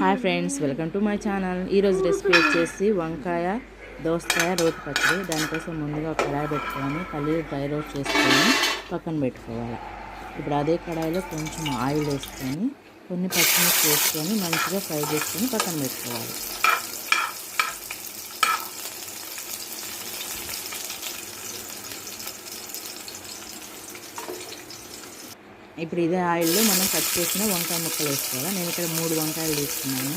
Hi friends, welcome to my channel. ఈరోజు recipe వచ్చేసి వంకాయ దోసకాయ రోటి పచ్చడి. దానికోసం ముందుగా కడాయి పెట్టుకొని పల్లీలు డ్రై రోస్ట్ చేసుకొని పక్కన పెట్టుకోవాలి. ఇప్పుడు అదే కడాయిలో కొంచెం ఆయిల్ వేసుకొని కొన్ని పచ్చిమిర్చి వేసుకొని మంచిగా ఫ్రై చేసుకొని పక్కన పెట్టుకోవాలి. ఇప్పుడు ఇదే ఆయిల్లో మనం కట్ చేసిన వంకాయ ముక్కలు వేసుకోవాలి. నేను ఇక్కడ 3 వంకాయలు తీసుకున్నాను.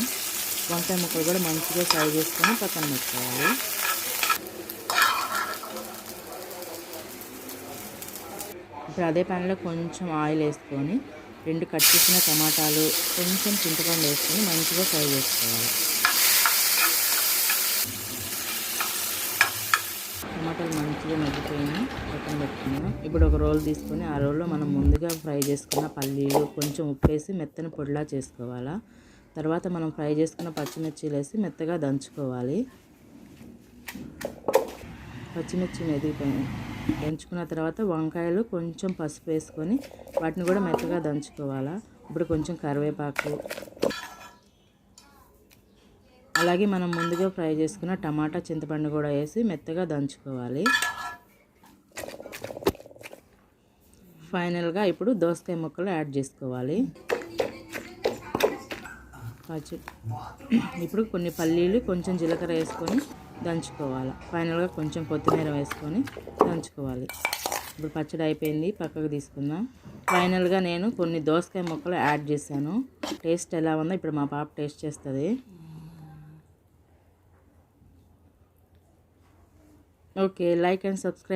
వంకాయ ముక్కలు కూడా మంచిగా ఫ్రై చేసుకొని పక్కన పెట్టుకోవాలి. ఇప్పుడు అదే ప్యాన్లో కొంచెం ఆయిల్ వేసుకొని 2 కట్ చేసిన టమాటాలు, కొంచెం చింతపండు వేసుకొని మంచిగా ఫ్రై చేసుకోవాలి. టమాటాలు మంచిగా మగ్గిపోయినా పక్కన పెట్టుకున్నాం. ఇప్పుడు ఒక రోల్ తీసుకొని ఆ రోల్లో మనం ముందుగా ఫ్రై చేసుకున్న పల్లీలు, కొంచెం ఉప్పు వేసి మెత్తని పొడిలా చేసుకోవాలా. తర్వాత మనం ఫ్రై చేసుకున్న పచ్చిమిర్చిలు వేసి మెత్తగా దంచుకోవాలి. పచ్చిమిర్చి దంచుకున్న తర్వాత వంకాయలు కొంచెం పసుపు వేసుకొని వాటిని కూడా మెత్తగా దంచుకోవాలా. ఇప్పుడు కొంచెం కరివేపాకు, అలాగే మనం ముందుగా ఫ్రై చేసుకున్న టమాటా, చింతపండు కూడా వేసి మెత్తగా దంచుకోవాలి. ఫైనల్గా ఇప్పుడు దోసకాయ ముక్కలు యాడ్ చేసుకోవాలి. ఇప్పుడు కొన్ని పల్లీలు, కొంచెం జీలకర్ర వేసుకొని దంచుకోవాలి. ఫైనల్గా కొంచెం కొత్తిమీర వేసుకొని దంచుకోవాలి. ఇప్పుడు పచ్చడి అయిపోయింది, పక్కకు తీసుకుందాం. ఫైనల్గా నేను కొన్ని దోసకాయ ముక్కలు యాడ్ చేశాను. టేస్ట్ ఎలా ఉందో ఇప్పుడు మా పాప టేస్ట్ చేస్తుంది. Okay, like and subscribe.